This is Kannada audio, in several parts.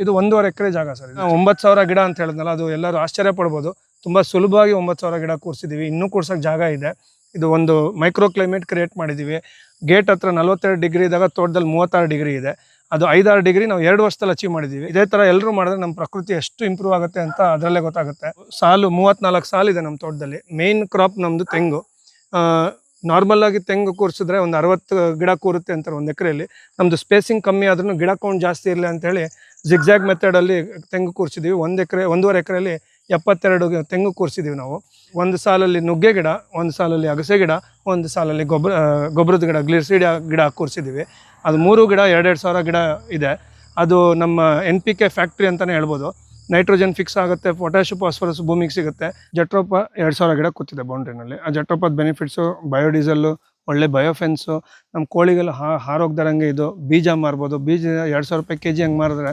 ಇದು 1.5 ಎಕರೆ ಜಾಗ ಸರ್. 9,000 ಗಿಡ ಅಂತ ಹೇಳಿದ್ನಲ್ಲ, ಅದು ಎಲ್ಲರೂ ಆಶ್ಚರ್ಯ ಪಡ್ಬೋದು. ತುಂಬ ಸುಲಭವಾಗಿ 9,000 ಗಿಡ ಕೂರಿಸಿದ್ದೀವಿ. ಇನ್ನೂ ಕೂರ್ಸೋಕ್ಕೆ ಜಾಗ ಇದೆ. ಇದು ಒಂದು ಮೈಕ್ರೋ ಕ್ಲೈಮೇಟ್ ಕ್ರಿಯೇಟ್ ಮಾಡಿದ್ದೀವಿ. ಗೇಟ್ ಹತ್ರ 42 ಡಿಗ್ರಿ ಇದ್ದಾಗ ತೋಟದಲ್ಲಿ 36 ಡಿಗ್ರಿ ಇದೆ. ಅದು 5-6 ಡಿಗ್ರಿ ನಾವು 2 ವರ್ಷದಲ್ಲಿ ಅಚೀವ್ ಮಾಡಿದ್ದೀವಿ. ಇದೇ ಥರ ಎಲ್ಲರೂ ಮಾಡಿದ್ರೆ ನಮ್ಮ ಪ್ರಕೃತಿ ಎಷ್ಟು ಇಂಪ್ರೂವ್ ಆಗುತ್ತೆ ಅಂತ ಅದರಲ್ಲೇ ಗೊತ್ತಾಗುತ್ತೆ. ಸಾಲು 34 ಸಾಲಿದೆ ನಮ್ಮ ತೋಟದಲ್ಲಿ. ಮೇನ್ ಕ್ರಾಪ್ ನಮ್ಮದು ತೆಂಗು. ನಾರ್ಮಲ್ ಆಗಿ ತೆಂಗು ಕೂರಿಸಿದ್ರೆ ಒಂದು 60 ಗಿಡ ಕೂರುತ್ತೆ ಅಂತಾರೆ 1 ಎಕರೆಯಲ್ಲಿ. ನಮ್ಮದು ಸ್ಪೇಸಿಂಗ್ ಕಮ್ಮಿ ಆದ್ರೂ ಗಿಡ ಕೌಂಟ್ ಜಾಸ್ತಿ ಇರಲಿ ಅಂತೇಳಿ ಜಿಗ್ಜಾಗ್ ಮೆಥಡಲ್ಲಿ ತೆಂಗು ಕೂರಿಸಿದ್ದೀವಿ. 1.5 ಎಕರೆಯಲ್ಲಿ 72 ತೆಂಗು ಕೂರಿಸಿದ್ದೀವಿ ನಾವು. ಒಂದು ಸಾಲಲ್ಲಿ ನುಗ್ಗೆ ಗಿಡ, ಒಂದು ಸಾಲಲ್ಲಿ ಅಗಸೆ ಗಿಡ, ಒಂದು ಸಾಲಲ್ಲಿ ಗೊಬ್ಬರದ ಗಿಡ, ಗ್ಲಿಸಿಡಿಯಾ ಗಿಡ ಕೂರಿಸಿದ್ದೀವಿ. ಅದು 3 ಗಿಡ 2-2 ಸಾವಿರ ಗಿಡ ಇದೆ. ಅದು ನಮ್ಮ NPK ಫ್ಯಾಕ್ಟ್ರಿ ಅಂತಲೇ ಹೇಳ್ಬೋದು. ನೈಟ್ರೋಜನ್ ಫಿಕ್ಸ್ ಆಗುತ್ತೆ, ಪೊಟ್ಯಾಷ್ ಫಾಸ್ಫರಸ್ ಭೂಮಿಗೆ ಸಿಗುತ್ತೆ. ಜಟ್ರೋಪ 2,000 ಗಿಡ ಕೂತಿದೆ ಬೌಂಡ್ರಿನಲ್ಲಿ. ಆ ಜಟ್ರೋಪದ ಬೆನಿಫಿಟ್ಸು ಬಯೋಡೀಸಲ್ಲು, ಒಳ್ಳೆ ಬಯೋಫೆನ್ಸು, ನಮ್ಮ ಕೋಳಿಗೆಲ್ಲ ಹಾರೋಗ್ದಾರಂಗೆ ಇದು ಬೀಜ ಮಾರ್ಬೋದು. ಬೀಜ 2,000 ರೂಪಾಯಿ kg ಹಂಗೆ ಮಾರಿದ್ರೆ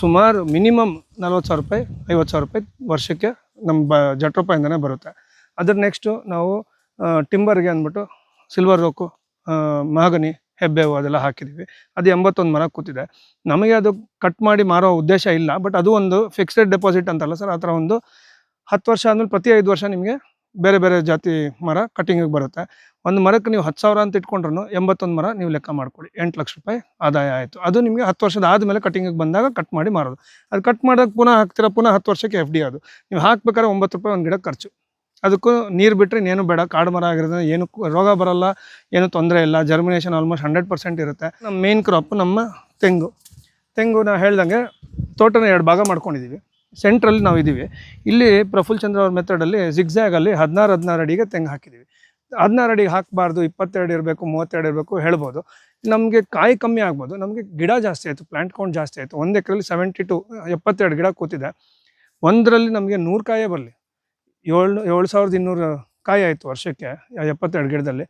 ಸುಮಾರು ಮಿನಿಮಮ್ 40,000 ರೂಪಾಯಿ 50,000 ರೂಪಾಯಿ ವರ್ಷಕ್ಕೆ ನಮ್ಮ ಜಟ್ರೋಪದಿಂದನೇ ಬರುತ್ತೆ. ಅದ್ರ ನೆಕ್ಸ್ಟು ನಾವು ಟಿಂಬರ್ಗೆ ಅಂದ್ಬಿಟ್ಟು ಸಿಲ್ವರ್ ರೋಕು, ಮಹಾಗನಿ, ಹೆಬ್ಬೇವು ಅದೆಲ್ಲ ಹಾಕಿದ್ದೀವಿ. ಅದು 81 ಮರ ಕೂತಿದೆ. ನಮಗೆ ಅದು ಕಟ್ ಮಾಡಿ ಮಾರೋ ಉದ್ದೇಶ ಇಲ್ಲ, ಬಟ್ ಅದು ಒಂದು ಫಿಕ್ಸೆಡ್ ಡೆಪಾಸಿಟ್ ಅಂತಲ್ಲ ಸರ್. ಆ ಥರ ಒಂದು 10 ವರ್ಷ ಆದಮೇಲೆ ಪ್ರತಿ 5 ವರ್ಷ ನಿಮಗೆ ಬೇರೆ ಬೇರೆ ಜಾತಿ ಮರ ಕಟ್ಟಿಂಗಿಗೆ ಬರುತ್ತೆ. ಒಂದು ಮರಕ್ಕೆ ನೀವು 10,000 ಅಂತ ಇಟ್ಕೊಂಡ್ರು 81 ಮರ ನೀವು ಲೆಕ್ಕ ಮಾಡ್ಕೊಳ್ಳಿ, 8 ಲಕ್ಷ ರೂಪಾಯಿ ಆದಾಯ ಆಯಿತು. ಅದು ನಿಮಗೆ 10 ವರ್ಷದ ಆದಮೇಲೆ ಕಟ್ಟಿಂಗಿಗೆ ಬಂದಾಗ ಕಟ್ ಮಾಡಿ ಮಾರೋದು. ಅದು ಕಟ್ ಮಾಡೋಕ್ಕೆ ಪುನಃ ಹಾಕ್ತೀರಾ, ಪುನಃ 10 ವರ್ಷಕ್ಕೆ FD. ಅದು ನೀವು ಹಾಕ್ಬೇಕಾದ್ರೆ 9 ರೂಪಾಯಿ ಒಂದು ಗಿಡಕ್ಕೆ ಖರ್ಚು. ಅದಕ್ಕೂ ನೀರು ಬಿಟ್ಟರೆ ಇನ್ನೇನು ಬೇಡ. ಕಾಡು ಮರ ಆಗಿರೋದ್ರಿಂದ ಏನು ರೋಗ ಬರೋಲ್ಲ, ಏನು ತೊಂದರೆ ಇಲ್ಲ. ಜರ್ಮಿನೇಷನ್ ಆಲ್ಮೋಸ್ಟ್ 100% ಇರುತ್ತೆ. ನಮ್ಮ ಮೇನ್ ಕ್ರಾಪ್ ನಮ್ಮ ತೆಂಗು ನಾನು ಹೇಳ್ದಂಗೆ ತೋಟನ 2 ಭಾಗ ಮಾಡ್ಕೊಂಡಿದ್ದೀವಿ. ಸೆಂಟ್ರಲ್ಲಿ ನಾವು ಇದ್ದೀವಿ. ಇಲ್ಲಿ ಪ್ರಫುಲ್ ಚಂದ್ರ ಅವ್ರ ಮೆಥಡಲ್ಲಿ ಜಿಗ್ಜ್ಯಾಗಲ್ಲಿ 16 ಅಡಿಗೆ ತೆಂಗು ಹಾಕಿದ್ದೀವಿ. 16 ಅಡಿಗೆ ಹಾಕಬಾರ್ದು, 22 ಇರಬೇಕು, 32 ಇರಬೇಕು ಹೇಳ್ಬೋದು. ನಮಗೆ ಕಾಯಿ ಕಮ್ಮಿ ಆಗ್ಬೋದು, ನಮಗೆ ಗಿಡ ಜಾಸ್ತಿ ಆಯಿತು, ಪ್ಲ್ಯಾಂಟ್ ಕೌಂಟ್ ಜಾಸ್ತಿ ಆಯಿತು. 1 ಎಕರೆಯಲ್ಲಿ 72 ಗಿಡ ಕೂತಿದೆ. ಒಂದರಲ್ಲಿ ನಮಗೆ 100 ಕಾಯೇ ಬರಲಿ, 7,200 ಕಾಯಿ ಆಯಿತು ವರ್ಷಕ್ಕೆ 72 ಗಿಡದಲ್ಲಿ.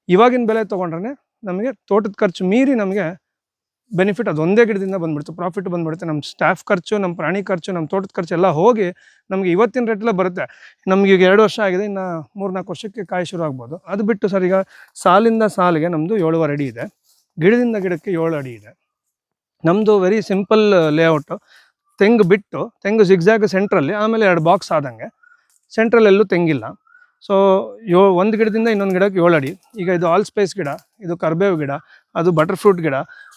ಇವಾಗಿನ ಬೆಲೆ ತೊಗೊಂಡ್ರೆ ನಮಗೆ ತೋಟದ ಖರ್ಚು ಮೀರಿ ನಮಗೆ ಬೆನಿಫಿಟ್ ಅದು ಒಂದೇ ಗಿಡದಿಂದ ಬಂದುಬಿಡ್ತು, ಪ್ರಾಫಿಟ್ ಬಂದುಬಿಡುತ್ತೆ. ನಮ್ಮ ಸ್ಟಾಫ್ ಖರ್ಚು, ನಮ್ಮ ಪ್ರಾಣಿ ಖರ್ಚು, ನಮ್ಮ ತೋಟದ ಖರ್ಚು ಎಲ್ಲ ಹೋಗಿ ನಮಗೆ ಇವತ್ತಿನ ರೇಟಲ್ಲೇ ಬರುತ್ತೆ. ನಮಗೆ ಈಗ 2 ವರ್ಷ ಆಗಿದೆ, ಇನ್ನು 3-4 ವರ್ಷಕ್ಕೆ ಕಾಯಿ ಶುರು ಆಗ್ಬೋದು. ಅದು ಬಿಟ್ಟು ಸರ್, ಈಗ ಸಾಲಿಂದ ಸಾಲಿಗೆ ನಮ್ಮದು 7.5 ಅಡಿ ಇದೆ, ಗಿಡದಿಂದ ಗಿಡಕ್ಕೆ 7 ಅಡಿ ಇದೆ. ನಮ್ಮದು ವೆರಿ ಸಿಂಪಲ್ ಲೇಔಟು. ತೆಂಗು ಬಿಟ್ಟು ತೆಂಗು ಜಿಗ್ಜ್ಯಾಗ್ ಸೆಂಟ್ರಲ್ಲಿ, ಆಮೇಲೆ 2 ಬಾಕ್ಸ್ ಆದಂಗೆ ಸೆಂಟ್ರಲ್ಲೆಲ್ಲೂ ತೆಂಗಿಲ್ಲ. ಸೊ ಒಂದು ಗಿಡದಿಂದ ಇನ್ನೊಂದು ಗಿಡಕ್ಕೆ 7 ಅಡಿ. ಈಗ ಇದು ಆಲ್ ಸ್ಪೈಸ್ ಗಿಡ, ಇದು ಕರ್ಬೇವು ಗಿಡ, ಅದು ಬಟರ್ ಫ್ರೂಟ್ ಗಿಡ,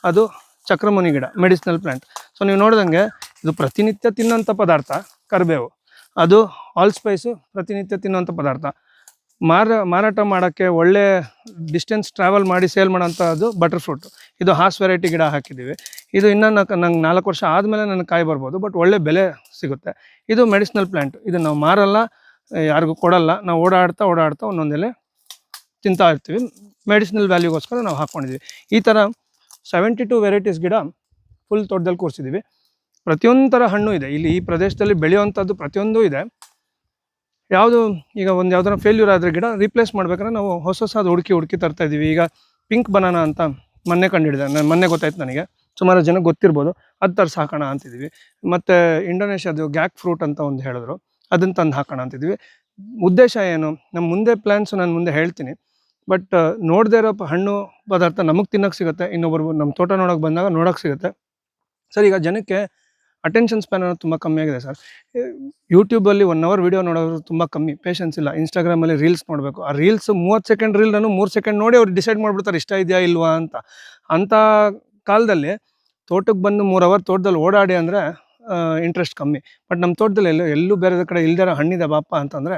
ಅದು ಚಕ್ರಮುನಿ ಗಿಡ, ಮೆಡಿಸಿನಲ್ ಪ್ಲ್ಯಾಂಟ್. ಸೊ ನೀವು ನೋಡಿದಂಗೆ ಇದು ಪ್ರತಿನಿತ್ಯ ತಿನ್ನೋಂಥ ಪದಾರ್ಥ ಕರ್ಬೇವು, ಅದು ಆಲ್ ಸ್ಪೈಸು ಪ್ರತಿನಿತ್ಯ ತಿನ್ನೋಂಥ ಪದಾರ್ಥ. ಮಾರಾಟ ಮಾಡೋಕ್ಕೆ ಒಳ್ಳೆ ಡಿಸ್ಟೆನ್ಸ್ ಟ್ರಾವೆಲ್ ಮಾಡಿ ಸೇಲ್ ಮಾಡೋಂಥದ್ದು ಬಟರ್ ಫ್ರೂಟು. ಇದು ಹಾಸ್ ವೆರೈಟಿ ಗಿಡ ಹಾಕಿದ್ದೀವಿ. ಇದು ಇನ್ನೂ ನಂಗೆ 4 ವರ್ಷ ಆದಮೇಲೆ ನನಗೆ ಕಾಯಿ ಬರ್ಬೋದು, ಬಟ್ ಒಳ್ಳೆ ಬೆಲೆ ಸಿಗುತ್ತೆ. ಇದು ಮೆಡಿಸಿನಲ್ ಪ್ಲ್ಯಾಂಟ್. ಇದು ನಾವು ಮಾರಲ್ಲ, ಯಾರಿಗೂ ಕೊಡಲ್ಲ. ನಾವು ಓಡಾಡ್ತಾ ಒಂದೊಂದೆಲೆ ತಿಂತಾ ಇರ್ತೀವಿ. ಮೆಡಿಸಿನಲ್ ವ್ಯಾಲ್ಯೂಗೋಸ್ಕರ ನಾವು ಹಾಕ್ಕೊಂಡಿದ್ದೀವಿ. ಈ ಥರ 72 ವೆರೈಟೀಸ್ ಗಿಡ ಫುಲ್ ತೋಟದಲ್ಲಿ ಕೂರಿಸಿದ್ದೀವಿ. ಪ್ರತಿಯೊಂದು ಥರ ಹಣ್ಣು ಇದೆ ಇಲ್ಲಿ. ಈ ಪ್ರದೇಶದಲ್ಲಿ ಬೆಳೆಯುವಂಥದ್ದು ಪ್ರತಿಯೊಂದು ಇದೆ. ಯಾವುದು ಈಗ ಯಾವ್ದಾರ ಫೇಲ್ಯೂರ್ ಆದರೆ ಗಿಡ ರೀಪ್ಲೇಸ್ ಮಾಡ್ಬೇಕಾದ್ರೆ ನಾವು ಹೊಸದು ಹುಡುಕಿ ತರ್ತಾ ಇದ್ದೀವಿ. ಈಗ ಪಿಂಕ್ ಬನಾನಾ ಅಂತ ಮೊನ್ನೆ ಕಂಡುಹಿಡಿದೆ, ಮೊನ್ನೆ ಗೊತ್ತಾಯ್ತು ನನಗೆ, ಸುಮಾರು ಜನ ಗೊತ್ತಿರ್ಬೋದು. ಅದು ತರ್ಸಿ ಹಾಕೋಣ ಅಂತಿದ್ದೀವಿ. ಮತ್ತು ಇಂಡೋನೇಷ್ಯಾದು ಗ್ಯಾಕ್ ಫ್ರೂಟ್ ಅಂತ ಒಂದು ಹೇಳಿದ್ರು, ಅದನ್ನು ತಂದು ಹಾಕೋಣ ಅಂತಿದ್ವಿ. ಉದ್ದೇಶ ಏನು, ನಮ್ಮ ಮುಂದೆ ಪ್ಲ್ಯಾನ್ಸು ನಾನು ಮುಂದೆ ಹೇಳ್ತೀನಿ. ಬಟ್ ನೋಡದೇ ಇರೋ ಹಣ್ಣು ಪದಾರ್ಥ ನಮಗೆ ತಿನ್ನೋಕ್ಕೆ ಸಿಗುತ್ತೆ, ಇನ್ನೊಬ್ಬರು ನಮ್ಮ ತೋಟ ನೋಡೋಕೆ ಬಂದಾಗ ನೋಡೋಕ್ಕೆ ಸಿಗುತ್ತೆ. ಸರ್, ಈಗ ಜನಕ್ಕೆ ಅಟೆನ್ಷನ್ ಸ್ಪ್ಯಾನ್ ಅನ್ನೋದು ತುಂಬ ಕಮ್ಮಿ ಆಗಿದೆ ಸರ್. ಯೂಟ್ಯೂಬಲ್ಲಿ 1 ಅವರ್ ವೀಡಿಯೋ ನೋಡೋರು ತುಂಬ ಕಮ್ಮಿ, ಪೇಷನ್ಸ್ ಇಲ್ಲ. ಇನ್ಸ್ಟಾಗ್ರಾಮಲ್ಲಿ ರೀಲ್ಸ್ ನೋಡಬೇಕು. ಆ ರೀಲ್ಸ್ 30 ಸೆಕೆಂಡ್ ರೀಲ್ ನಾನು 3 ಸೆಕೆಂಡ್ ನೋಡಿ ಅವ್ರು ಡಿಸೈಡ್ ಮಾಡಿಬಿಡ್ತಾರೆ ಇಷ್ಟ ಇದೆಯಾ ಇಲ್ವಾ ಅಂತ. ಅಂಥ ಕಾಲದಲ್ಲಿ ತೋಟಕ್ಕೆ ಬಂದು 3 ಅವರ್ ತೋಟದಲ್ಲಿ ಓಡಾಡಿ ಅಂದರೆ ಇಂಟ್ರೆಸ್ಟ್ ಕಮ್ಮಿ. ಬಟ್ ನಮ್ಮ ತೋಟದಲ್ಲಿ ಎಲ್ಲೂ ಬೇರೆ ಕಡೆ ಇಲ್ದಿರೋ ಹಣ್ಣಿದೆ ಬಾಪ ಅಂತಂದರೆ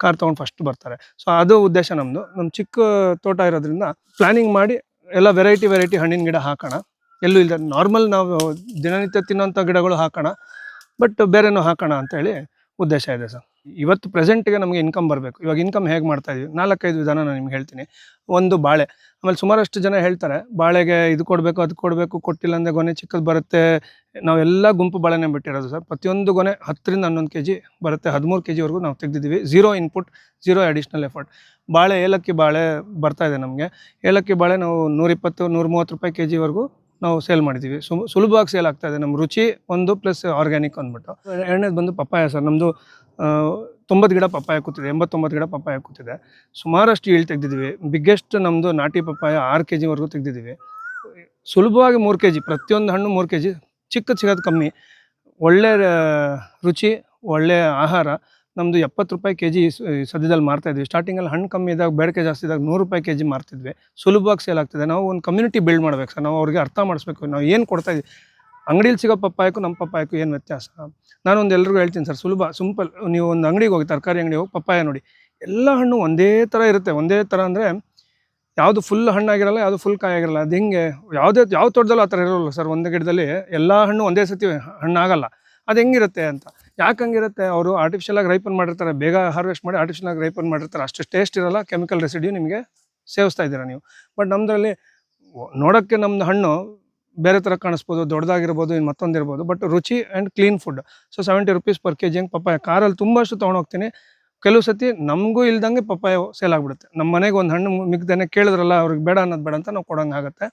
ಕಾರ್ ತೊಗೊಂಡು ಫಸ್ಟ್ ಬರ್ತಾರೆ. ಸೊ ಅದು ಉದ್ದೇಶ ನಮ್ಮದು. ನಮ್ಮ ಚಿಕ್ಕ ತೋಟ ಇರೋದ್ರಿಂದ ಪ್ಲ್ಯಾನಿಂಗ್ ಮಾಡಿ ಎಲ್ಲ ವೆರೈಟಿ ಹಣ್ಣಿನ ಗಿಡ ಹಾಕೋಣ. ಎಲ್ಲೂ ಇಲ್ಲ, ನಾರ್ಮಲ್ ನಾವು ದಿನನಿತ್ಯ ತಿನ್ನೋಂಥ ಗಿಡಗಳು ಹಾಕೋಣ, ಬಟ್ ಬೇರೆನೂ ಹಾಕೋಣ ಅಂತೇಳಿ ಉದ್ದೇಶ ಇದೆ ಸರ್. ಇವತ್ತು ಪ್ರೆಸೆಂಟಿಗೆ ನಮಗೆ ಇನ್ಕಮ್ ಬರಬೇಕು. ಇವಾಗ ಇನ್ಕಮ್ ಹೇಗೆ ಮಾಡ್ತಾಯಿದ್ವಿ, 4-5 ವಿಧಾನ ನಾನು ನಿಮ್ಗೆ ಹೇಳ್ತೀನಿ. ಒಂದು ಬಾಳೆ. ಆಮೇಲೆ ಸುಮಾರಷ್ಟು ಜನ ಹೇಳ್ತಾರೆ ಬಾಳೆಗೆ ಇದು ಕೊಡಬೇಕು, ಅದು ಕೊಡಬೇಕು, ಕೊಟ್ಟಿಲ್ಲ ಅಂದರೆ ಗೊನೆ ಚಿಕ್ಕದು ಬರುತ್ತೆ. ನಾವೆಲ್ಲ ಗುಂಪು ಬಾಳೆನೇ ಬಿಟ್ಟಿರೋದು ಸರ್. ಪ್ರತಿಯೊಂದು ಗೊನೆ 10ರಿಂದ 11 kg ಬರುತ್ತೆ. 13 kgವರೆಗೂ ನಾವು ತೆಗೆದಿದ್ದೀವಿ. 0 ಇನ್ಪುಟ್, 0 ಅಡಿಷ್ನಲ್ ಎಫರ್ಟ್. ಬಾಳೆ, ಏಲಕ್ಕಿ ಬಾಳೆ ಬರ್ತಾಯಿದೆ ನಮಗೆ. ಏಲಕ್ಕಿ ಬಾಳೆ ನಾವು 120-130 ರೂಪಾಯಿ kgವರೆಗೂ ನಾವು ಸೇಲ್ ಮಾಡಿದ್ದೀವಿ. ಸುಲಭವಾಗಿ ಸೇಲ್ ಆಗ್ತಾಯಿದೆ. ನಮ್ಮ ರುಚಿ ಒಂದು ಪ್ಲಸ್ ಆರ್ಗ್ಯಾನಿಕ್ ಅಂದ್ಬಿಟ್ಟು. ಎರಡನೇದು ಬಂದು ಪಪ್ಪಾಯ ಸರ್. ನಮ್ಮದು 90 ಗಿಡ ಪಪ್ಪಾಯ ಕೂತಿದೆ, 89 ಗಿಡ ಪಪ್ಪಾಯ ಕೂತಿದೆ. ಸುಮಾರಷ್ಟು ಈಳ್ ತೆಗೆದಿದ್ದೀವಿ. ಬಿಗ್ಗೆಸ್ಟ್ ನಮ್ಮದು ನಾಟಿ ಪಪ್ಪಾಯ 6 kgವರೆಗೂ ತೆಗೆದಿದ್ದೀವಿ. ಸುಲಭವಾಗಿ 3 kg, ಪ್ರತಿಯೊಂದು ಹಣ್ಣು 3 kg ಚಿಕ್ಕದು ಸಿಗೋದು ಕಮ್ಮಿ, ಒಳ್ಳೆ ರುಚಿ, ಒಳ್ಳೆ ಆಹಾರ. ನಮ್ಮದು 70 ರೂಪಾಯಿ ಕೆಜಿ ಸದ್ಯದಲ್ಲಿ ಮಾರ್ತಾಯಿದ್ವಿ. ಸ್ಟಾರ್ಟಿಂಗಲ್ಲಿ ಹಣ್ಣು ಕಮ್ಮಿ ಇದ್ದಾಗ, ಬೇಡಿಕೆ ಜಾಸ್ತಿ ಇದ್ದಾಗ 100 ರೂಪಾಯಿ ಕೆಜಿ ಮಾರ್ತಿದ್ವಿ. ಸುಲಭವಾಗಿ ಸೇಲ್ ಆಗ್ತಿದೆ. ನಾವು ಒಂದು ಕಮ್ಯುನಿಟಿ ಬಿಲ್ಡ್ ಮಾಡ್ಬೇಕು ಸರ್. ನಾವು ಅವ್ರಿಗೆ ಅರ್ಥ ಮಾಡಿಸ್ಬೇಕು ನಾವು ಏನು ಕೊಡ್ತಾಯಿದ್ವಿ. ಅಂಗಡಿಯಲ್ಲಿ ಸಿಗೋ ಪಪ್ಪಾಯಕ್ಕೂ ನಮ್ಮ ಪಪ್ಪಾಯಕ್ಕೂ ಏನು ವ್ಯತ್ಯಾಸ. ನಾನೊಂದು ಎಲ್ರಿಗೂ ಹೇಳ್ತೀನಿ ಸರ್, ಸುಲಭ ಸಿಂಪಲ್. ನೀವು ಒಂದು ಅಂಗಡಿಗೆ ಹೋಗಿ, ತರಕಾರಿ ಅಂಗಡಿಗೆ ಹೋಗಿ ಪಪ್ಪಾಯ ನೋಡಿ, ಎಲ್ಲ ಹಣ್ಣು ಒಂದೇ ಥರ ಇರುತ್ತೆ. ಒಂದೇ ಥರ ಅಂದರೆ ಯಾವುದು ಫುಲ್ ಹಣ್ಣಾಗಿರಲ್ಲ, ಯಾವುದು ಫುಲ್ ಕಾಯಾಗಿರಲ್ಲ. ಅದು ಹಿಂಗೆ ಯಾವ ತೋಟದಲ್ಲೂ ಆ ಥರ ಇರೋಲ್ಲ ಸರ್. ಒಂದು ಗಿಡದಲ್ಲಿ ಎಲ್ಲ ಹಣ್ಣು ಒಂದೇ ಸತಿ ಹಣ್ಣಾಗಲ್ಲ. ಅದು ಹೆಂಗಿರುತ್ತೆ ಅಂತ. ಯಾಕೆ ಹಂಗಿರುತ್ತೆ? ಅವರು ಆರ್ಟಿಫಿಷಿಯಲಾಗಿ ರೈಪನ್ ಮಾಡಿರ್ತಾರೆ, ಬೇಗ ಹಾರ್ವೆಸ್ಟ್ ಮಾಡಿ ಆರ್ಟಿಫಿಷಿಯಲಾಗಿ ರೈಪನ್ ಮಾಡಿರ್ತಾರೆ. ಅಷ್ಟು ಟೇಸ್ಟ್ ಇರೋಲ್ಲ, ಕೆಮಿಕಲ್ ರೆಸಿಡ್ಯೂ ನಿಮಗೆ ಸೇವಿಸ್ತಾ ಇದ್ದೀರಾ ನೀವು. ಬಟ್ ನಮ್ಮದ್ರಲ್ಲಿ ನೋಡೋಕ್ಕೆ ನಮ್ಮದು ಹಣ್ಣು ಬೇರೆ ಥರ ಕಾಣಿಸ್ಬೋದು, ದೊಡ್ಡದಾಗಿರ್ಬೋದು, ಇನ್ನು ಮತ್ತೊಂದಿರ್ಬೋದು, ಬಟ್ ರುಚಿ and clean food. So 70 rupees per KG ಹಂಗೆ ಪಪ್ಪಾಯ. ಕಾರಲ್ಲಿ ತುಂಬ ಅಷ್ಟು ತೊಗೊಂಡೋಗ್ತೀನಿ. ಕೆಲವು ಸತಿ ನಮಗೂ ಇಲ್ದಂಗೆ ಪಪ್ಪಾಯ ಸೇಲ್ ಆಗಿಬಿಡುತ್ತೆ. ನಮ್ಮ ಮನೆಗೆ ಒಂದು ಹಣ್ಣು ಮಿಗ್ದೇನೆ ಕೇಳಿದ್ರಲ್ಲ, ಅವ್ರಿಗೆ ಬೇಡ ಅನ್ನೋದು ಬೇಡ ಅಂತ ನಾವು ಕೊಡೋಂಗೆ ಆಗುತ್ತೆ.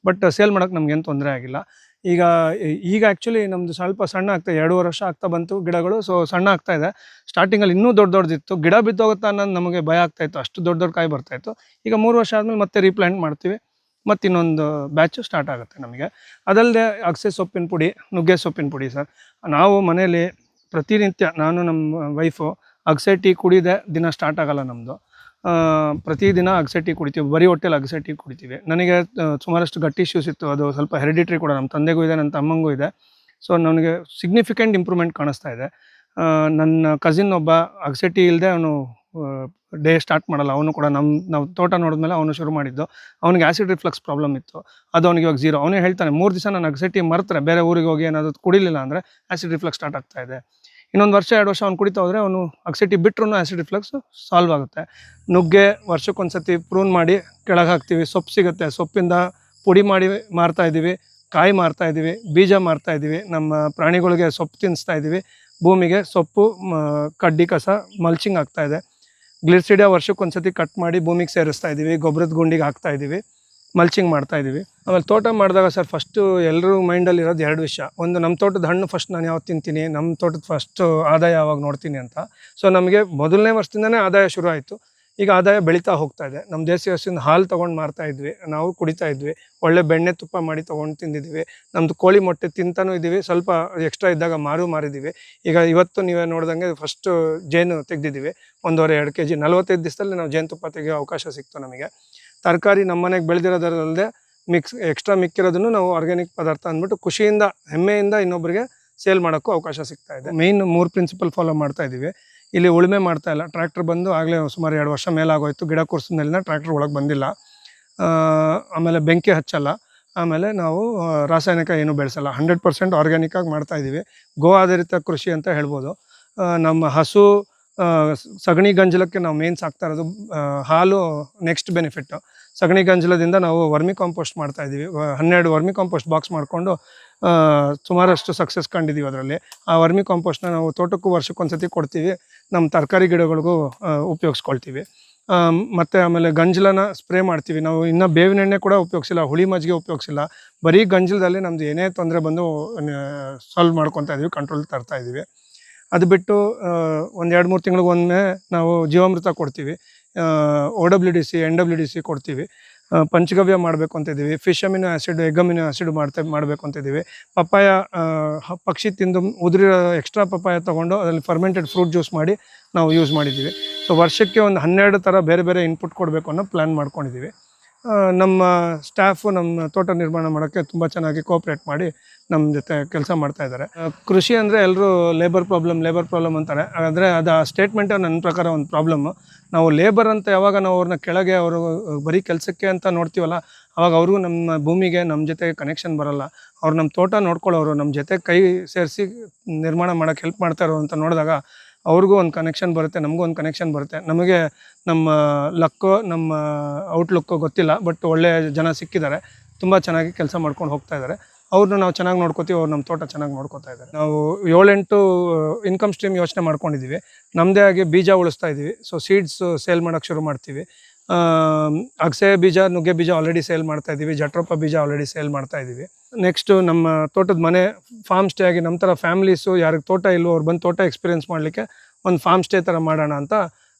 ಬಟ್ ಸೇಲ್ ಮಾಡೋಕ್ಕೆ ನಮ್ಗೇನು ತೊಂದರೆ ಆಗಿಲ್ಲ. ಈಗ ಆ್ಯಕ್ಚುಲಿ ನಮ್ಮದು ಸ್ವಲ್ಪ ಸಣ್ಣ ಆಗ್ತಾಯಿದೆ, 2.5 ವರ್ಷ ಆಗ್ತಾ ಬಂತು ಗಿಡಗಳು. ಸೊ ಸಣ್ಣ ಆಗ್ತಾಯಿದೆ. ಸ್ಟಾರ್ಟಿಂಗಲ್ಲಿ ಇನ್ನೂ ದೊಡ್ಡದಿತ್ತು. ಗಿಡ ಬಿದ್ದೋಗುತ್ತಾ ಅನ್ನೋದು ನಮಗೆ ಭಯ ಆಗ್ತಾಯಿತ್ತು, ಅಷ್ಟು ದೊಡ್ಡ ಕಾಯಿ ಬರ್ತಾಯಿತ್ತು. ಈಗ 3 ವರ್ಷ ಆದಮೇಲೆ ಮತ್ತೆ ರೀಪ್ಲಾಂಟ್ ಮಾಡ್ತೀವಿ, ಮತ್ತು ಇನ್ನೊಂದು ಬ್ಯಾಚು ಸ್ಟಾರ್ಟ್ ಆಗುತ್ತೆ ನಮಗೆ. ಅದಲ್ಲದೆ ಅಗಸೆ ಸೊಪ್ಪಿನ ಪುಡಿ, ನುಗ್ಗೆ ಸೊಪ್ಪಿನ ಪುಡಿ ಸರ್. ನಾವು ಮನೇಲಿ ಪ್ರತಿನಿತ್ಯ, ನಾನು ನಮ್ಮ ವೈಫು ಅಗಸೆ ಟೀ ಕುಡಿದೆ ದಿನ ಸ್ಟಾರ್ಟ್ ಆಗೋಲ್ಲ ನಮ್ಮದು. ಪ್ರತಿದಿನ ಅಗಸೆ ಟೀ ಕುಡಿತೀವಿ, ಬರೀ ಹೊಟ್ಟೆಲಿ ಅಗಸೆ ಟೀ ಕುಡಿತೀವಿ. ನನಗೆ ಸುಮಾರಷ್ಟು ಗಟ್ಟಿ ಇಶ್ಯೂಸ್ ಇತ್ತು, ಅದು ಸ್ವಲ್ಪ ಹೆರಿಡಿಟ್ರಿ ಕೂಡ. ನಮ್ಮ ತಂದೆಗೂ ಇದೆ, ನನ್ನ ತಮ್ಮಂಗೂ ಇದೆ. ಸೊ ನನಗೆ ಸಿಗ್ನಿಫಿಕೆಂಟ್ ಇಂಪ್ರೂವ್ಮೆಂಟ್ ಕಾಣಿಸ್ತಾ ಇದೆ. ನನ್ನ ಕಸಿನ್ ಒಬ್ಬ ಅಗಸೆ ಟೀ ಇಲ್ಲದೆ ಅವನು ಡೇ ಸ್ಟಾರ್ಟ್ ಮಾಡಲ್ಲ. ಅವನು ಕೂಡ ನಾವು ತೋಟ ನೋಡಿದ್ಮೇಲೆ ಅವನು ಶುರು ಮಾಡಿದ್ದು. ಅವನಿಗೆ ಆ್ಯಸಿಡ್ ರಿಫ್ಲಕ್ಸ್ ಪ್ರಾಬ್ಲಮ್ ಇತ್ತು, ಅದು ಅವನಿಗೆ ಇವಾಗ 0. ಅವನೇ ಹೇಳ್ತಾನೆ, 3 ದಿವಸ ನಾನು ಅಗಸೆ ಟೀ ಮರೆತರೆ ಬೇರೆ ಊರಿಗೆ ಹೋಗಿ ಏನಾದರೂ ಕುಡಿಲಿಲ್ಲ ಅಂದರೆ ಆ್ಯಸಿಡ್ ರಿಫ್ಲಕ್ಸ್ ಸ್ಟಾರ್ಟ್ ಆಗ್ತಾ ಇದೆ. ಇನ್ನೊಂದು ವರ್ಷ 2 ವರ್ಷ ಅವ್ನು ಕುಡಿತಾ ಹೋದರೆ ಅವನು ಅಗಸೆ ಟೀ ಬಿಟ್ಟರು ಆ್ಯಸಿಡ್ ರಿಫ್ಲಕ್ಸ್ ಸಾಲ್ವ್ ಆಗುತ್ತೆ. ನುಗ್ಗೆ ವರ್ಷಕ್ಕೊಂದ್ಸತಿ ಪ್ರೂನ್ ಮಾಡಿ ಕೆಳಗೆ ಹಾಕ್ತೀವಿ. ಸೊಪ್ಪು ಸಿಗುತ್ತೆ, ಸೊಪ್ಪಿಂದ ಪುಡಿ ಮಾಡಿ ಮಾರ್ತಾಯಿದ್ದೀವಿ, ಕಾಯಿ ಮಾರ್ತಾಯಿದ್ದೀವಿ, ಬೀಜ ಮಾರ್ತಾಯಿದ್ದೀವಿ. ನಮ್ಮ ಪ್ರಾಣಿಗಳಿಗೆ ಸೊಪ್ಪು ತಿನ್ನಿಸ್ತಾ ಇದ್ದೀವಿ. ಭೂಮಿಗೆ ಸೊಪ್ಪು, ಕಡ್ಡಿ ಕಸ ಮಲ್ಚಿಂಗ್ ಆಗ್ತಾಯಿದೆ. ಗ್ಲಿಸಿಡಿಯಾ ವರ್ಷಕ್ಕೊಂದ್ಸತಿ ಕಟ್ ಮಾಡಿ ಭೂಮಿಗೆ ಸೇರಿಸ್ತಾ ಇದ್ದೀವಿ, ಗೊಬ್ಬರದ ಗುಂಡಿಗೆ ಹಾಕ್ತಾಯಿದ್ದೀವಿ, ಮಲ್ಚಿಂಗ್ ಮಾಡ್ತಾಯಿದ್ದೀವಿ. ಆಮೇಲೆ ತೋಟ ಮಾಡಿದಾಗ ಸರ್ ಫಸ್ಟು ಎಲ್ಲರೂ ಮೈಂಡಲ್ಲಿ ಇರೋದು 2 ವಿಷಯ. ಒಂದು, ನಮ್ಮ ತೋಟದ ಹಣ್ಣು ಫಸ್ಟ್ ನಾನು ಯಾವತ್ತು ತಿಂತೀನಿ, ನಮ್ಮ ತೋಟದ ಫಸ್ಟು ಆದಾಯ ಯಾವಾಗ ನೋಡ್ತೀನಿ ಅಂತ. ಸೊ ನಮಗೆ ಮೊದಲನೇ ವರ್ಷದಿಂದನೇ ಆದಾಯ ಶುರು ಆಯಿತು. ಈಗ ಆದಾಯ ಬೆಳೀತಾ ಹೋಗ್ತಾ ಇದೆ. ನಮ್ಮ ದೇಸಿ ಹಸುವಿನ ಹಾಲು ತೊಗೊಂಡು ಮಾರ್ತಾ ಇದ್ವಿ, ನಾವು ಕುಡಿತಾ ಇದ್ವಿ. ಒಳ್ಳೆ ಬೆಣ್ಣೆ ತುಪ್ಪ ಮಾಡಿ ತೊಗೊಂಡು ತಿಂದಿದ್ದೀವಿ. ನಮ್ಮದು ಕೋಳಿ ಮೊಟ್ಟೆ ತಿಂತಾನೂ ಇದ್ದೀವಿ, ಸ್ವಲ್ಪ ಎಕ್ಸ್ಟ್ರಾ ಇದ್ದಾಗ ಮಾರಿದ್ದೀವಿ. ಈಗ ಇವತ್ತು ನೀವೇ ನೋಡ್ದಂಗೆ ಫಸ್ಟು ಜೇನು ತೆಗೆದಿದ್ದೀವಿ, 1.5-2 kg. 45 ದಿವಸದಲ್ಲಿ ನಾವು ಜೇನುತುಪ್ಪ ತೆಗೆಯೋ ಅವಕಾಶ ಸಿಕ್ತು ನಮಗೆ. ತರಕಾರಿ ನಮ್ಮ ಮನೆಗೆ ಬೆಳೆದಿರೋದರಲ್ಲದೆ ಎಕ್ಸ್ಟ್ರಾ ಮಿಕ್ಕಿರೋದನ್ನು ನಾವು ಆರ್ಗ್ಯಾನಿಕ್ ಪದಾರ್ಥ ಅಂದ್ಬಿಟ್ಟು ಖುಷಿಯಿಂದ, ಹೆಮ್ಮೆಯಿಂದ ಇನ್ನೊಬ್ಬರಿಗೆ ಸೇಲ್ ಮಾಡೋಕ್ಕೂ ಅವಕಾಶ ಸಿಗ್ತಾ ಇದೆ. ಮೇಯ್ನ್ 3 ಪ್ರಿನ್ಸಿಪಲ್ ಫಾಲೋ ಮಾಡ್ತಾ ಇದ್ದೀವಿ. ಇಲ್ಲಿ ಉಳುಮೆ ಮಾಡ್ತಾ ಇಲ್ಲ. ಟ್ರ್ಯಾಕ್ಟರ್ ಬಂದು ಆಗಲೇ ಸುಮಾರು 2 ವರ್ಷ ಮೇಲಾಗೋಯ್ತು. ಗಿಡ ಕೂರಿಸಿದ ಮೇಲಿನ ಟ್ರ್ಯಾಕ್ಟರ್ ಒಳಗೆ ಬಂದಿಲ್ಲ. ಆಮೇಲೆ ಬೆಂಕಿ ಹಚ್ಚಲ್ಲ. ಆಮೇಲೆ ನಾವು ರಾಸಾಯನಿಕ ಏನು ಬೆಳೆಸಲ್ಲ. 100% ಆರ್ಗ್ಯಾನಿಕ್ಕಾಗಿ ಮಾಡ್ತಾಯಿದ್ದೀವಿ. ಗೋ ಆಧಾರಿತ ಕೃಷಿ ಅಂತ ಹೇಳ್ಬೋದು. ನಮ್ಮ ಹಸು ಸಗಣಿ ಗಂಜಲಕ್ಕೆ ನಾವು ಮೇನ್ ಸಾಕ್ತಾ ಇರೋದು. ಹಾಲು ನೆಕ್ಸ್ಟ್ ಬೆನಿಫಿಟ್ಟು. ಸಗಣಿ ಗಂಜಲದಿಂದ ನಾವು ವರ್ಮಿ ಕಾಂಪೋಸ್ಟ್ ಮಾಡ್ತಾಯಿದ್ದೀವಿ. 12 ವರ್ಮಿ ಕಾಂಪೋಸ್ಟ್ ಬಾಕ್ಸ್ ಮಾಡಿಕೊಂಡು ಸುಮಾರಷ್ಟು ಸಕ್ಸಸ್ ಕಂಡಿದ್ದೀವಿ ಅದರಲ್ಲಿ. ಆ ವರ್ಮಿ ಕಾಂಪೋಸ್ಟ್ನ ನಾವು ತೋಟಕ್ಕೂ ವರ್ಷಕ್ಕೊಂದ್ಸತಿ ಕೊಡ್ತೀವಿ, ನಮ್ಮ ತರಕಾರಿ ಗಿಡಗಳಿಗೂ ಉಪಯೋಗಿಸ್ಕೊಳ್ತೀವಿ. ಮತ್ತು ಆಮೇಲೆ ಗಂಜಲನ ಸ್ಪ್ರೇ ಮಾಡ್ತೀವಿ. ನಾವು ಇನ್ನೂ ಬೇವಿನ ಎಣ್ಣೆ ಕೂಡ ಉಪಯೋಗಿಸಿಲ್ಲ, ಹುಳಿ ಮಜ್ಜಿಗೆ ಉಪಯೋಗಿಸಿಲ್ಲ. ಬರೀ ಗಂಜಲದಲ್ಲಿ ನಮ್ಮದು ಏನೇ ತೊಂದರೆ ಬಂದು ಸಾಲ್ವ್ ಮಾಡ್ಕೊತಾ ಇದ್ದೀವಿ, ಕಂಟ್ರೋಲ್ ತರ್ತಾಯಿದ್ದೀವಿ. ಅದು ಬಿಟ್ಟು 1-2-3 ತಿಂಗಳಿಗೊಮ್ಮೆ ನಾವು ಜೀವಾಮೃತ ಕೊಡ್ತೀವಿ, OWDC NWDC ಕೊಡ್ತೀವಿ. ಪಂಚಗವ್ಯ ಮಾಡಬೇಕು ಅಂತಿದ್ದೀವಿ. Fish amino acid, egg amino acid ಮಾಡಬೇಕು ಅಂತಿದ್ದೀವಿ. ಪಪ್ಪಾಯ ಪಕ್ಷಿ ತಿಂದು ಉದುರಿರೋ ಎಕ್ಸ್ಟ್ರಾ ಪಪ್ಪಾಯ ತೊಗೊಂಡು ಅದರಲ್ಲಿ ಫರ್ಮೆಂಟೆಡ್ ಫ್ರೂಟ್ ಜ್ಯೂಸ್ ಮಾಡಿ ನಾವು ಯೂಸ್ ಮಾಡಿದ್ದೀವಿ. ಸೊ ವರ್ಷಕ್ಕೆ ಒಂದು 12 ಥರ ಬೇರೆ ಬೇರೆ ಇನ್ಪುಟ್ ಕೊಡಬೇಕು ಅನ್ನೋ ಪ್ಲ್ಯಾನ್ ಮಾಡ್ಕೊಂಡಿದ್ದೀವಿ. ನಮ್ಮ ಸ್ಟಾಫು ನಮ್ಮ ತೋಟ ನಿರ್ಮಾಣ ಮಾಡೋಕ್ಕೆ ತುಂಬ ಚೆನ್ನಾಗಿ ಕೋಆಪ್ರೇಟ್ ಮಾಡಿ ನಮ್ಮ ಜೊತೆ ಕೆಲಸ ಮಾಡ್ತಾಯಿದ್ದಾರೆ. ಕೃಷಿ ಅಂದರೆ ಎಲ್ಲರೂ ಲೇಬರ್ ಪ್ರಾಬ್ಲಮ್ ಅಂತಾರೆ. ಆದರೆ ಅದು ಆ ಸ್ಟೇಟ್ಮೆಂಟೇ ನನ್ನ ಪ್ರಕಾರ ಒಂದು ಪ್ರಾಬ್ಲಮ್ಮು. ನಾವು ಲೇಬರ್ ಅಂತ ಯಾವಾಗ ನಾವು ಅವ್ರನ್ನ ಕೆಳಗೆ, ಅವರು ಬರೀ ಕೆಲಸಕ್ಕೆ ಅಂತ ನೋಡ್ತೀವಲ್ಲ, ಆವಾಗ ಅವ್ರಿಗೂ ನಮ್ಮ ಭೂಮಿಗೆ ನಮ್ಮ ಜೊತೆ ಕನೆಕ್ಷನ್ ಬರೋಲ್ಲ. ಅವ್ರು ನಮ್ಮ ತೋಟ ನೋಡ್ಕೊಳ್ಳೋರು, ನಮ್ಮ ಜೊತೆ ಕೈ ಸೇರಿಸಿ ನಿರ್ಮಾಣ ಮಾಡೋಕ್ಕೆ ಹೆಲ್ಪ್ ಮಾಡ್ತಾರೋ ಅಂತ ನೋಡಿದಾಗ ಅವ್ರಿಗೂ ಒಂದು ಕನೆಕ್ಷನ್ ಬರುತ್ತೆ, ನಮಗೂ ಒಂದು ಕನೆಕ್ಷನ್ ಬರುತ್ತೆ. ನಮಗೆ ನಮ್ಮ ಲಕ್ಕೋ, ನಮ್ಮ ಔಟ್ಲುಕ್ಕೋ ಗೊತ್ತಿಲ್ಲ, ಬಟ್ ಒಳ್ಳೆ ಜನ ಸಿಕ್ಕಿದ್ದಾರೆ, ತುಂಬ ಚೆನ್ನಾಗಿ ಕೆಲಸ ಮಾಡ್ಕೊಂಡು ಹೋಗ್ತಾ ಇದ್ದಾರೆ. ಅವ್ರನ್ನ ನಾವು ಚೆನ್ನಾಗಿ ನೋಡ್ಕೋತೀವಿ, ಅವ್ರು ನಮ್ಮ ತೋಟ ಚೆನ್ನಾಗಿ ನೋಡ್ಕೋತಾ ಇದ್ದಾರೆ. ನಾವು 7-8 ಇನ್ಕಮ್ ಸ್ಟ್ರೀಮ್ ಯೋಚನೆ ಮಾಡ್ಕೊಂಡಿದ್ದೀವಿ. ನಮ್ಮದೇ ಆಗಿ ಬೀಜ ಉಳಿಸ್ತಾ ಇದ್ದೀವಿ. ಸೊ ಸೀಡ್ಸ್ ಸೇಲ್ ಮಾಡೋಕ್ಕೆ ಶುರು ಮಾಡ್ತೀವಿ. ಅಗಸೆ ಬೀಜ, ನುಗ್ಗೆ ಬೀಜ ಆಲ್ರೆಡಿ ಸೇಲ್ ಮಾಡ್ತಾಯಿದ್ದೀವಿ. ಜಟ್ರೋಪ ಬೀಜ ಆಲ್ರೆಡಿ ಸೇಲ್ ಮಾಡ್ತಾಯಿದ್ದೀವಿ. ನೆಕ್ಸ್ಟು ನಮ್ಮ ತೋಟದ ಮನೆ ಫಾರ್ಮ್ ಸ್ಟೇ ಆಗಿ, ನಮ್ಮ ಥರ ಫ್ಯಾಮ್ಲೀಸು ಯಾರಿಗೆ ತೋಟ ಇಲ್ಲವೋ ಅವ್ರು ಬಂದು ತೋಟ ಎಕ್ಸ್ಪೀರಿಯೆನ್ಸ್ ಮಾಡಲಿಕ್ಕೆ ಒಂದು ಫಾರ್ಮ್ ಸ್ಟೇ ಥರ ಮಾಡೋಣ ಅಂತ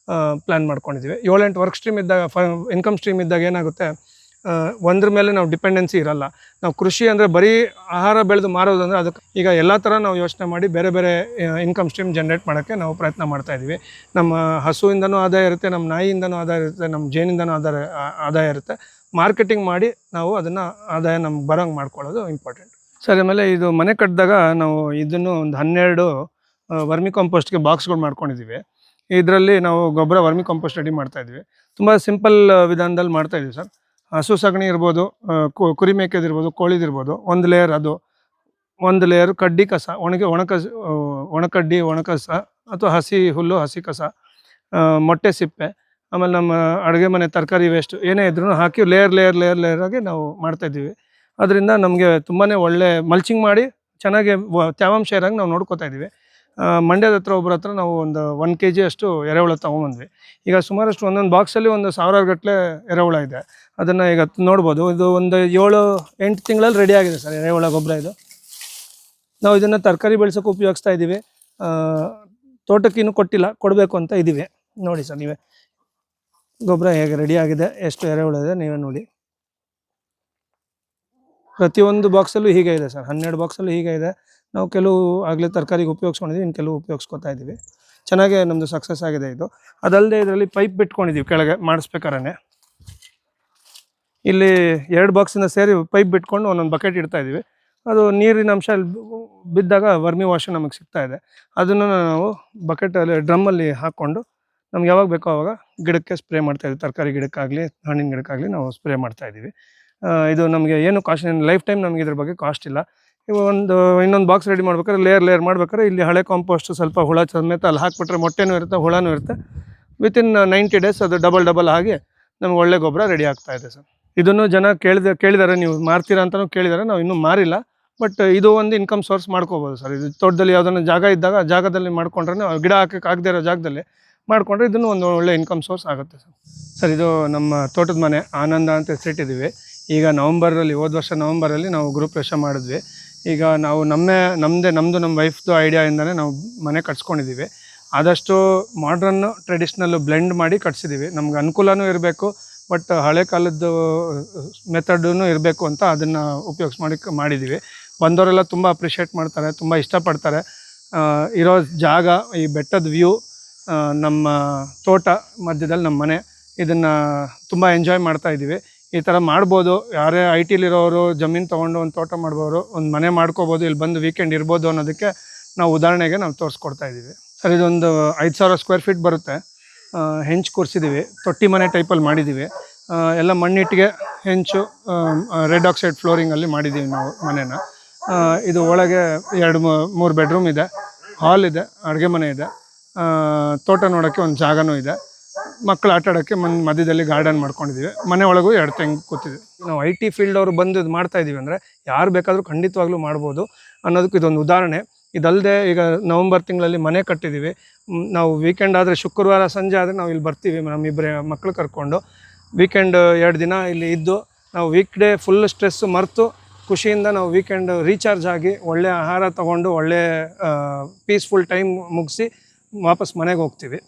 ಪ್ಲ್ಯಾನ್ ಮಾಡ್ಕೊಂಡಿದ್ದೀವಿ. 7-8 ವರ್ಕ್ ಸ್ಟ್ರೀಮ್ ಇದ್ದಾಗ, ಇನ್ಕಮ್ ಸ್ಟ್ರೀಮ್ ಇದ್ದಾಗ ಏನಾಗುತ್ತೆ, ಒಂದ್ರ ಮೇಲೆ ನಾವು ಡಿಪೆಂಡೆನ್ಸಿ ಇರಲ್ಲ. ನಾವು ಕೃಷಿ ಅಂದರೆ ಬರೀ ಆಹಾರ ಬೆಳೆದು ಮಾರೋದು ಅಂದರೆ ಅದಕ್ಕೆ ಈಗ ಎಲ್ಲ ಥರ ನಾವು ಯೋಚನೆ ಮಾಡಿ ಬೇರೆ ಬೇರೆ ಇನ್ಕಮ್ ಸ್ಟ್ರೀಮ್ ಜನ್ರೇಟ್ ಮಾಡೋಕ್ಕೆ ನಾವು ಪ್ರಯತ್ನ ಮಾಡ್ತಾಯಿದ್ದೀವಿ. ನಮ್ಮ ಹಸುವಿಂದನೂ ಆದಾಯ ಇರುತ್ತೆ, ನಮ್ಮ ನಾಯಿಯಿಂದನೂ ಆದಾಯ ಇರುತ್ತೆ, ನಮ್ಮ ಜೇನಿಂದನೂ ಆದಾಯ ಇರುತ್ತೆ. ಮಾರ್ಕೆಟಿಂಗ್ ಮಾಡಿ ನಾವು ಅದನ್ನು ಆದಾಯ ನಮ್ಗೆ ಬರೋಂಗೆ ಮಾಡ್ಕೊಳ್ಳೋದು ಇಂಪಾರ್ಟೆಂಟ್ ಸರ್. ಆಮೇಲೆ ಇದು ಮನೆ ಕಟ್ಟಿದಾಗ ನಾವು ಇದನ್ನು ಒಂದು 12 ವರ್ಮಿ ಕಾಂಪೋಸ್ಟ್ಗೆ ಬಾಕ್ಸ್ಗಳು ಮಾಡ್ಕೊಂಡಿದ್ದೀವಿ. ಇದರಲ್ಲಿ ನಾವು ಗೊಬ್ಬರ ವರ್ಮಿ ಕಾಂಪೋಸ್ಟ್ ರೆಡಿ ಮಾಡ್ತಾಯಿದ್ವಿ. ತುಂಬ ಸಿಂಪಲ್ ವಿಧಾನದಲ್ಲಿ ಮಾಡ್ತಾಯಿದ್ವಿ ಸರ್. ಹಸು ಸಗಣಿ ಇರ್ಬೋದು, ಕುರಿ ಮೇಕೆದಿರ್ಬೋದು, ಕೋಳಿದಿರ್ಬೋದು, ಒಂದು ಲೇಯರ್ ಅದು, ಒಂದು ಲೇಯರ್ ಕಡ್ಡಿ ಕಸ, ಒಣಕಡ್ಡಿ ಒಣಕಸ ಅಥವಾ ಹಸಿ ಹುಲ್ಲು ಹಸಿ ಕಸ, ಮೊಟ್ಟೆ ಸಿಪ್ಪೆ, ಆಮೇಲೆ ನಮ್ಮ ಅಡುಗೆ ಮನೆ ತರಕಾರಿ ವೇಸ್ಟ್ ಏನೇ ಇದ್ರೂ ಹಾಕಿ ಲೇಯರ್ ಆಗಿ ನಾವು ಮಾಡ್ತಾಯಿದ್ದೀವಿ. ಅದರಿಂದ ನಮಗೆ ತುಂಬಾ ಒಳ್ಳೆ ಮಲ್ಚಿಂಗ್ ಮಾಡಿ ಚೆನ್ನಾಗಿ ತೇವಾಂಶ ಇರೋಂಗೆ ನಾವು ನೋಡ್ಕೋತಾ ಇದ್ದೀವಿ. ಮಂಡ್ಯದ ಹತ್ರ ಒಬ್ಬರ ಹತ್ರ ನಾವು ಒಂದು 1 kg ಅಷ್ಟು ಎರೆಹುಳ ತೊಗೊಂಬಂದ್ವಿ. ಈಗ ಸುಮಾರಷ್ಟು ಒಂದೊಂದು ಬಾಕ್ಸಲ್ಲಿ ಒಂದು 1000 ಗಟ್ಟಲೆ ಎರೆಹುಳ ಇದೆ. ಅದನ್ನು ಈಗ ನೋಡ್ಬೋದು. ಇದು ಒಂದು 7-8 ತಿಂಗಳಲ್ಲಿ ರೆಡಿ ಆಗಿದೆ ಸರ್ ಎರೆಹುಳ ಗೊಬ್ಬರ. ಇದು ನಾವು ಇದನ್ನು ತರಕಾರಿ ಬೆಳೆಸೋಕೆ ಉಪಯೋಗಿಸ್ತಾ ಇದ್ದೀವಿ. ತೋಟಕ್ಕೆ ಇನ್ನೂ ಕೊಟ್ಟಿಲ್ಲ, ಕೊಡಬೇಕು ಅಂತ ಇದ್ದೀವಿ. ನೋಡಿ ಸರ್ ನೀವೇ ಗೊಬ್ಬರ ಹೇಗೆ ರೆಡಿ ಆಗಿದೆ, ಎಷ್ಟು ಎರೆಹುಳ ಇದೆ ನೀವೇ ನೋಡಿ. ಪ್ರತಿಯೊಂದು ಬಾಕ್ಸಲ್ಲೂ ಹೀಗೆ ಇದೆ ಸರ್, 12 ಬಾಕ್ಸಲ್ಲೂ ಹೀಗೆ ಇದೆ. ನಾವು ಕೆಲವು ಆಗಲೇ ತರಕಾರಿಗೆ ಉಪಯೋಗಿಸ್ಕೊಂಡಿದ್ದೀವಿ, ಇನ್ನು ಕೆಲವು ಉಪಯೋಗಿಸ್ಕೊತಾ ಇದ್ದೀವಿ. ಚೆನ್ನಾಗೇ ನಮ್ಮದು ಸಕ್ಸಸ್ ಆಗಿದೆ ಇದು. ಅದಲ್ಲದೆ ಇದರಲ್ಲಿ ಪೈಪ್ ಬಿಟ್ಕೊಂಡಿದ್ದೀವಿ ಕೆಳಗೆ ಮಾಡಿಸ್ಬೇಕಾರೆ. ಇಲ್ಲಿ 2 ಬಾಕ್ಸಿಂದ ಸೇರಿ ಪೈಪ್ ಬಿಟ್ಕೊಂಡು ಒಂದೊಂದು ಬಕೆಟ್ ಇಡ್ತಾ ಇದ್ದೀವಿ. ಅದು ನೀರಿನ ಅಂಶ ಬಿದ್ದಾಗ ವರ್ಮಿ ವಾಶ್ ನಮಗೆ ಸಿಗ್ತಾ ಇದೆ. ಅದನ್ನು ನಾವು ಬಕೆಟಲ್ಲಿ ಡ್ರಮ್ಮಲ್ಲಿ ಹಾಕ್ಕೊಂಡು ನಮ್ಗೆ ಯಾವಾಗ ಬೇಕೋ ಆವಾಗ ಗಿಡಕ್ಕೆ ಸ್ಪ್ರೇ ಮಾಡ್ತಾಯಿದ್ವಿ. ತರಕಾರಿ ಗಿಡಕ್ಕಾಗಲಿ ಹಣ್ಣಿನ ಗಿಡಕ್ಕಾಗಲಿ ನಾವು ಸ್ಪ್ರೇ ಮಾಡ್ತಾಯಿದ್ದೀವಿ. ಇದು ನಮಗೆ ಏನು ಕಾಸ್ಟ್, ಲೈಫ್ ಟೈಮ್ ನಮಗೆ ಇದ್ರ ಬಗ್ಗೆ ಕಾಸ್ಟ್ ಇಲ್ಲ. ಇನ್ನೊಂದು ಬಾಕ್ಸ್ ರೆಡಿ ಮಾಡ್ಬೇಕಾದ್ರೆ ಲೇಯರ್ ಮಾಡ್ಬೇಕಾದ್ರೆ ಇಲ್ಲಿ ಹಳೆ ಕಾಂಪೋಸ್ಟ್ ಸ್ವಲ್ಪ ಹುಳ ಸಮೇತ ಅಲ್ಲಿ ಹಾಕ್ಬಿಟ್ರೆ ಮೊಟ್ಟೆನೂ ಇರುತ್ತೆ, ಹುಳನೂ ಇರುತ್ತೆ. ವಿತಿನ್ 90 ಡೇಸ್ ಅದು ಡಬಲ್ ಆಗಿ ನಮ್ಗೆ ಒಳ್ಳೆ ಗೊಬ್ಬರ ರೆಡಿ ಆಗ್ತಾ ಇದೆ ಸರ್. ಇದನ್ನು ಜನ ಕೇಳಿದ್ದಾರೆ, ನೀವು ಮಾರ್ತೀರಾ ಅಂತಲೂ ಕೇಳಿದ್ದಾರೆ. ನಾವು ಇನ್ನೂ ಮಾರಿಲ್ಲ, ಬಟ್ ಇದು ಒಂದು ಇನ್ಕಮ್ ಸೋರ್ಸ್ ಮಾಡ್ಕೋಬೋದು ಸರ್. ಇದು ತೋಟದಲ್ಲಿ ಯಾವುದನ್ನು ಜಾಗ ಇದ್ದಾಗ ಜಾಗದಲ್ಲಿ ಮಾಡ್ಕೊಂಡ್ರೆ, ಗಿಡ ಹಾಕಕ್ಕೆ ಆಗದೇ ಇರೋ ಜಾಗದಲ್ಲಿ ಮಾಡಿಕೊಂಡ್ರೆ ಇದನ್ನು ಒಂದು ಒಳ್ಳೆ ಇನ್ಕಮ್ ಸೋರ್ಸ್ ಆಗುತ್ತೆ ಸರ್. ಇದು ನಮ್ಮ ತೋಟದ ಮನೆ ಆನಂದ ಅಂತ ಹೆಸರಿಟ್ಟಿದ್ದೀವಿ. ಈಗ ಹೋದ ವರ್ಷ ನವಂಬರಲ್ಲಿ ನಾವು ಗೃಹಪ್ರವೇಶ ಮಾಡಿದ್ವಿ. ಈಗ ನಾವು ನಮ್ಮ ವೈಫ್ದು ಐಡಿಯಾಯಿಂದನೇ ನಾವು ಮನೆ ಕಟ್ಸ್ಕೊಂಡಿದ್ದೀವಿ. ಆದಷ್ಟು ಮಾಡ್ರನ್ನು ಟ್ರೆಡಿಷ್ನಲ್ಲು ಬ್ಲೆಂಡ್ ಮಾಡಿ ಕಟ್ಸಿದ್ದೀವಿ. ನಮ್ಗೆ ಅನುಕೂಲನೂ ಇರಬೇಕು, ಬಟ್ ಹಳೆ ಕಾಲದ್ದು ಮೆಥಡೂ ಇರಬೇಕು ಅಂತ ಅದನ್ನು ಮಾಡಿದ್ದೀವಿ. ಬಂದವರೆಲ್ಲ ತುಂಬ ಅಪ್ರಿಷಿಯೇಟ್ ಮಾಡ್ತಾರೆ, ತುಂಬ ಇಷ್ಟಪಡ್ತಾರೆ. ಇರೋ ಜಾಗ, ಈ ಬೆಟ್ಟದ ವ್ಯೂ, ನಮ್ಮ ತೋಟ ಮಧ್ಯದಲ್ಲಿ ನಮ್ಮ ಮನೆ, ಇದನ್ನು ತುಂಬ ಎಂಜಾಯ್ ಮಾಡ್ತಾಯಿದ್ದೀವಿ. ಈ ಥರ ಮಾಡ್ಬೋದು. ಯಾರೇ IT-liರೋರು ಜಮೀನು ತೊಗೊಂಡು ಒಂದು ತೋಟ ಮಾಡ್ಬೋರು, ಒಂದು ಮನೆ ಮಾಡ್ಕೋಬೋದು, ಇಲ್ಲಿ ಬಂದು ವೀಕೆಂಡ್ ಇರ್ಬೋದು ಅನ್ನೋದಕ್ಕೆ ನಾವು ಉದಾಹರಣೆಗೆ ನಾವು ತೋರಿಸ್ಕೊಡ್ತಾ ಇದ್ದೀವಿ ಸರ್. ಇದೊಂದು 5000 ಸ್ಕ್ವೇರ್ ಫೀಟ್ ಬರುತ್ತೆ. ಹೆಂಚು ಕೂರಿಸಿದ್ದೀವಿ, ತೊಟ್ಟಿ ಮನೆ ಟೈಪಲ್ಲಿ ಮಾಡಿದ್ದೀವಿ. ಎಲ್ಲ ಮಣ್ಣಿಟ್ಟಿಗೆ ಹೆಂಚು, ರೆಡ್ ಆಕ್ಸೈಡ್ ಫ್ಲೋರಿಂಗಲ್ಲಿ ಮಾಡಿದ್ದೀವಿ ನಾವು ಮನೇನ. ಇದು ಒಳಗೆ 2-3 ಬೆಡ್ರೂಮ್ ಇದೆ, ಹಾಲ್ ಇದೆ, ಅಡುಗೆ ಮನೆ ಇದೆ, ತೋಟ ನೋಡೋಕ್ಕೆ ಒಂದು ಜಾಗನೂ ಇದೆ, ಮಕ್ಕಳು ಆಟ ಆಡೋಕ್ಕೆ ಮಧ್ಯದಲ್ಲಿ ಗಾರ್ಡನ್ ಮಾಡ್ಕೊಂಡಿದ್ದೀವಿ. ಮನೆ ಒಳಗೂ 2 ತೆಂಗು ಕೂತಿದೆ. ನಾವು IT ಫೀಲ್ಡ್ ಅವರು ಬಂದು ಇದು ಮಾಡ್ತಾಯಿದ್ದೀವಿ ಅಂದರೆ ಯಾರು ಬೇಕಾದರೂ ಖಂಡಿತವಾಗ್ಲೂ ಮಾಡ್ಬೋದು ಅನ್ನೋದಕ್ಕೆ ಇದೊಂದು ಉದಾಹರಣೆ. ಇದಲ್ಲದೆ ಈಗ ನವಂಬರ್ ತಿಂಗಳಲ್ಲಿ ಮನೆ ಕಟ್ಟಿದ್ದೀವಿ. ನಾವು ವೀಕೆಂಡ್ ಆದರೆ, ಶುಕ್ರವಾರ ಸಂಜೆ ಆದರೆ ನಾವು ಇಲ್ಲಿ ಬರ್ತೀವಿ, ನಮ್ಮಿಬ್ಬರೇ ಮಕ್ಕಳು ಕರ್ಕೊಂಡು. ವೀಕೆಂಡ್ 2 ದಿನ ಇಲ್ಲಿ ಇದ್ದು ನಾವು ವೀಕ್ ಡೇ ಫುಲ್ ಸ್ಟ್ರೆಸ್ಸು ಮರೆತು ಖುಷಿಯಿಂದ ನಾವು ವೀಕೆಂಡ್ ರೀಚಾರ್ಜ್ ಆಗಿ ಒಳ್ಳೆ ಆಹಾರ ತೊಗೊಂಡು ಒಳ್ಳೆ ಪೀಸ್ಫುಲ್ ಟೈಮ್ ಮುಗಿಸಿ ವಾಪಸ್ ಮನೆಗೆ ಹೋಗ್ತೀವಿ.